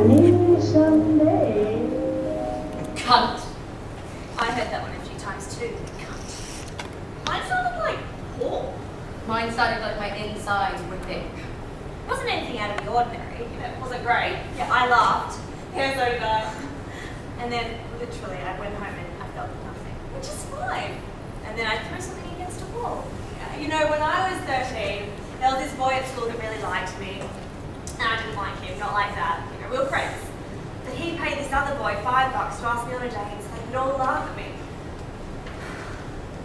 Maybe someday. Cunt. I heard that one a few times too. Cunt. Mine sounded like whore. Mine sounded like my insides were thick. It wasn't anything out of the ordinary, you know, it wasn't great. Yeah, I laughed. Hair's over. And then, literally, I went home and I felt nothing, which is fine. And then I threw something against a wall. You know, when I was 13, there was this boy at school that really liked me. And I didn't like him, not like that. You know, we were friends. But he paid this other boy $5 to ask me on a date so they could all laugh at me.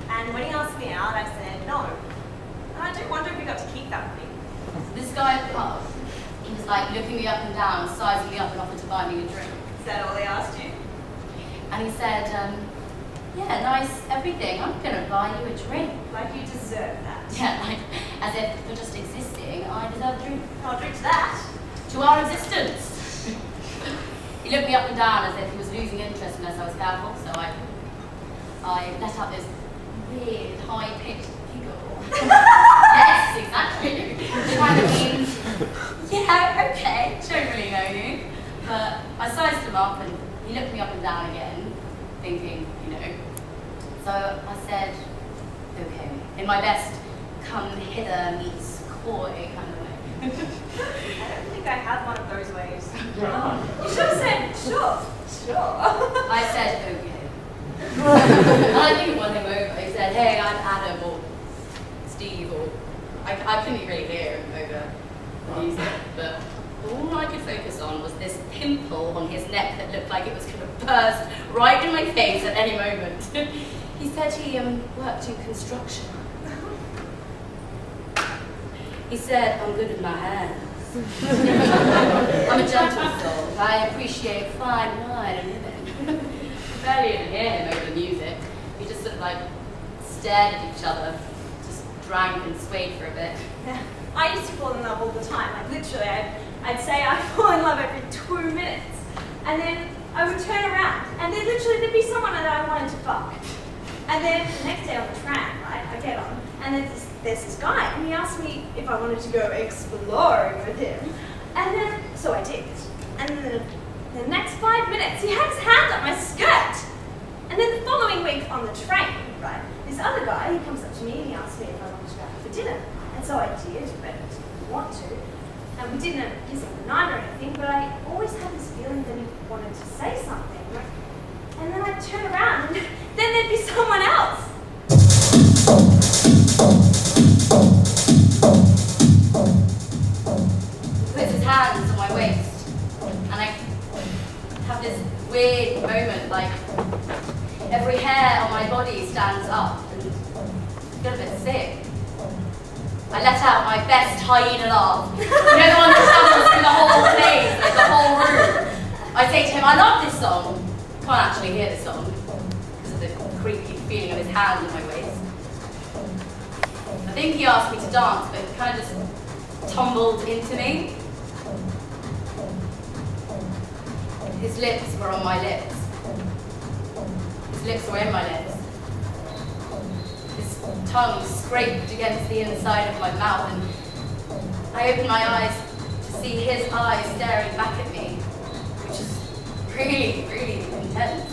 And when he asked me out, I said no. And I do wonder if he got to keep that thing. This guy at the pub, he was like looking me up and down, sizing me up and offered to buy me a drink. Is that all he asked you? And he said, yeah, nice everything. I'm going to buy you a drink. Like you deserve that. Yeah, like as if for just existing, I deserve a drink. I'll drink to that. To our existence. He looked me up and down as if he was losing interest unless I was careful, so I let out this weird, high-pitched giggle. Yes, exactly. It kind of means, yeah, okay, don't really know you. But I sized him up and he looked me up and down again, thinking, you know. So I said, okay, in my best come hither meets coy kind of way. I don't think I had one of those ways. You should have said, sure. I said, okay. And I think won him over. He said, hey, I'm Adam or Steve or... I couldn't really hear him over the music, but all I could focus on was this pimple on his neck that looked like it was going to burst right in my face at any moment. He said he worked in construction. He said, I'm good with my hands. I'm a gentle soul. I appreciate fine wine and living. Barely even hear him over the music. We just sort of like stared at each other, just drank and swayed for a bit. Yeah. I used to fall in love all the time. Like literally, I'd say I fall in love every 2 minutes. And then I would turn around and then literally there'd be someone that I wanted to fuck. And then the next day on the tram, right, I get on and there's this guy and he asked me if I wanted to go exploring with him. And then, so I did. And then the next 5 minutes, he had his hand up my skirt. And then the following week on the train, right, this other guy, he comes up to me and he asks me if I wanted to go out for dinner. And so I did, but I didn't want to. And we didn't kiss on the night or anything, but I always had this feeling that he wanted to say something. Like, and then I'd turn around and then there'd be someone else. He puts his hands on my waist, and I have this weird moment, like every hair on my body stands up and I get a bit sick. I let out my best hyena laugh. You know, the one that travels through the whole place, like the whole room. I say to him, I love this song. I can't actually hear this song because of the creaky feeling of his hand on my waist. I think he asked me to dance, but he kind of just tumbled into me. His lips were on my lips. His lips were in my lips. His tongue scraped against the inside of my mouth, and I opened my eyes to see his eyes staring back at me, which is really, really intense.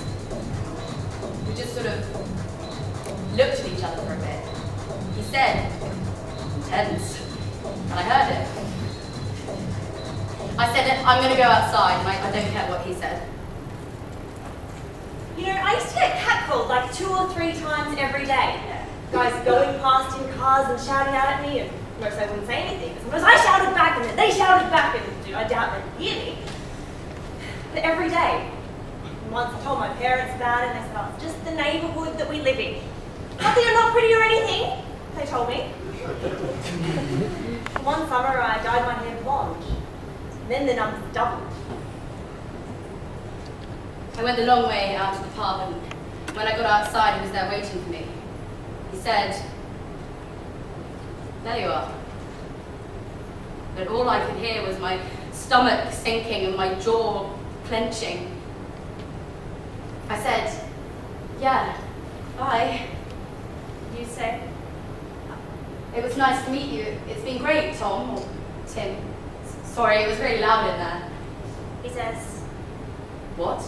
We just sort of looked at each other for a bit. He said, intense, and I heard it. I said, I'm going to go outside, and I don't care what he said. You know, I used to get catcalled like 2 or 3 times every day. Guys going past in cars and shouting out at me, and most I wouldn't say anything. Sometimes I shouted back, and then they shouted back, and I doubt they'd hear me. But every day. And once I told my parents about it, and they said, oh, it's just the neighbourhood that we live in. Not that you're not pretty or anything, they told me. One summer, I dyed my hair blonde. And then the numbers doubled. I went the long way out to the pub, and when I got outside, he was there waiting for me. He said, there you are. But all I could hear was my stomach sinking and my jaw clenching. I said, yeah, bye. You say, it was nice to meet you. It's been great, Tom, or Tim. Sorry, it was really loud in there. He says, What?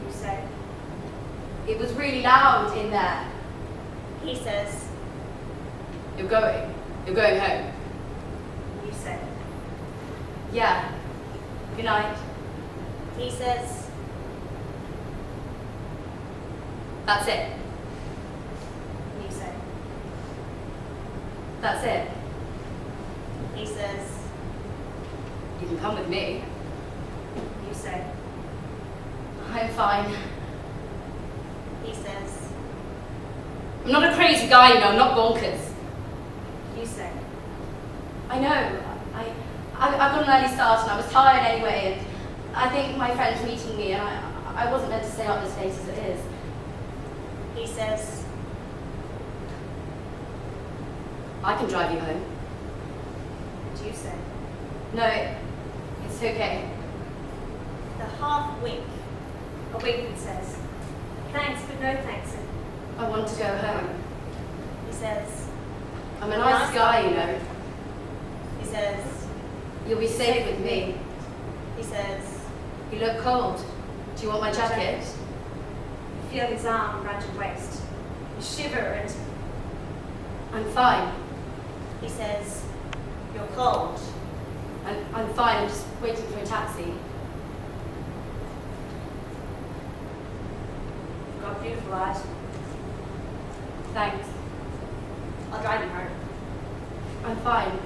you say. It was really loud in there. He says, You're going home. you say. Yeah. Good night. He says, That's it. you say. That's it. He says, You can come with me. you say. I'm fine. He says, I'm not a crazy guy, you know, I'm not bonkers. you say. I know. I got an early start and I was tired anyway, and I think my friend's meeting me and I wasn't meant to stay up as late as it is. He says, I can drive you home. do you say. No, it's okay. The half wink. A wink that says, thanks, but no thanks. And I want to go home. he says, I'm a nice guy, you know. he says, You'll be safe with me. he says, You look cold. Do you want my jacket? you feel his arm around your waist. You shiver and I'm fine. he says, you're cold. I'm fine. I'm just waiting for a taxi. You've got beautiful eyes. Thanks. I'll drive you home. I'm fine.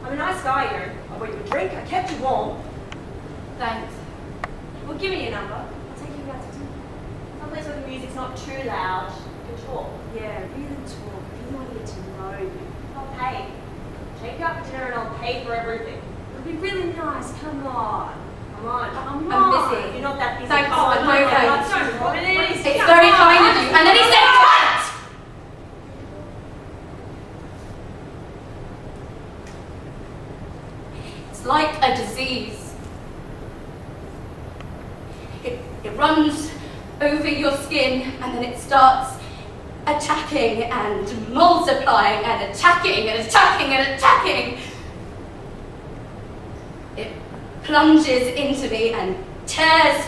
I'm a nice guy, Erin. I bought you a drink, I kept you warm. Thanks. Well, give me your number. I'll take you out to dinner. Someplace where the music's not too loud. You can talk. Yeah, really talk. I really want to get to know you. I'll pay. Take you out for dinner and I'll pay for everything. It'll be really nice. Come on. Come on. Come I'm on. busy. You're not that busy. Thanks. Oh, I'm no, okay. I'm so please. It's very kind of you. And then he said, "Cat!" It's like a disease. It runs over your skin and then it starts attacking and multiplying and attacking and attacking and attacking. It plunges into me and tears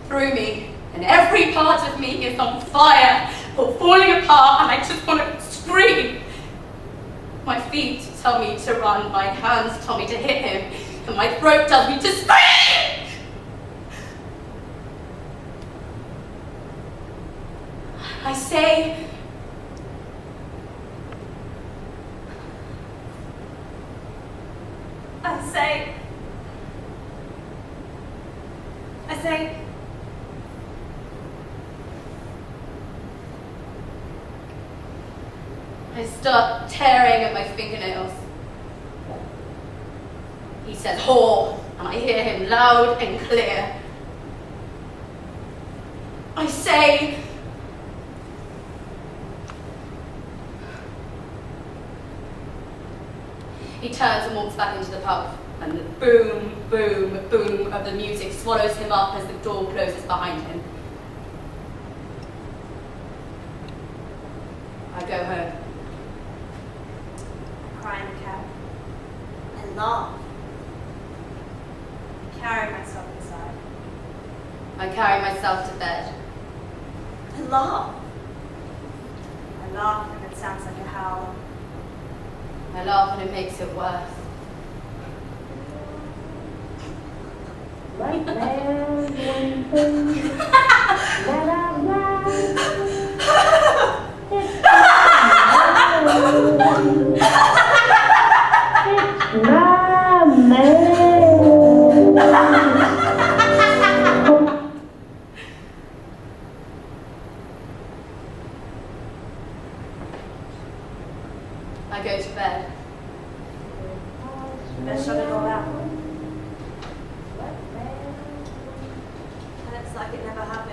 through me, and every part of me is on fire or falling apart, and I just want to scream. My feet tell me to run, my hands tell me to hit him, and my throat tells me to scream! I say, I start tearing at my fingernails. He says, whore, and I hear him loud and clear. I say, he turns and walks back into the pub, and the boom, boom, boom of the music swallows him up as the door closes behind him. I go home. I cry in the cab. I laugh. I carry myself inside. I carry myself to bed. I laugh. I laugh and it sounds like a howl. I laugh and it makes it worse. Right there, one thing that I've learned. It's my man. I go to bed. Better shut it all out. And it's like it never happened.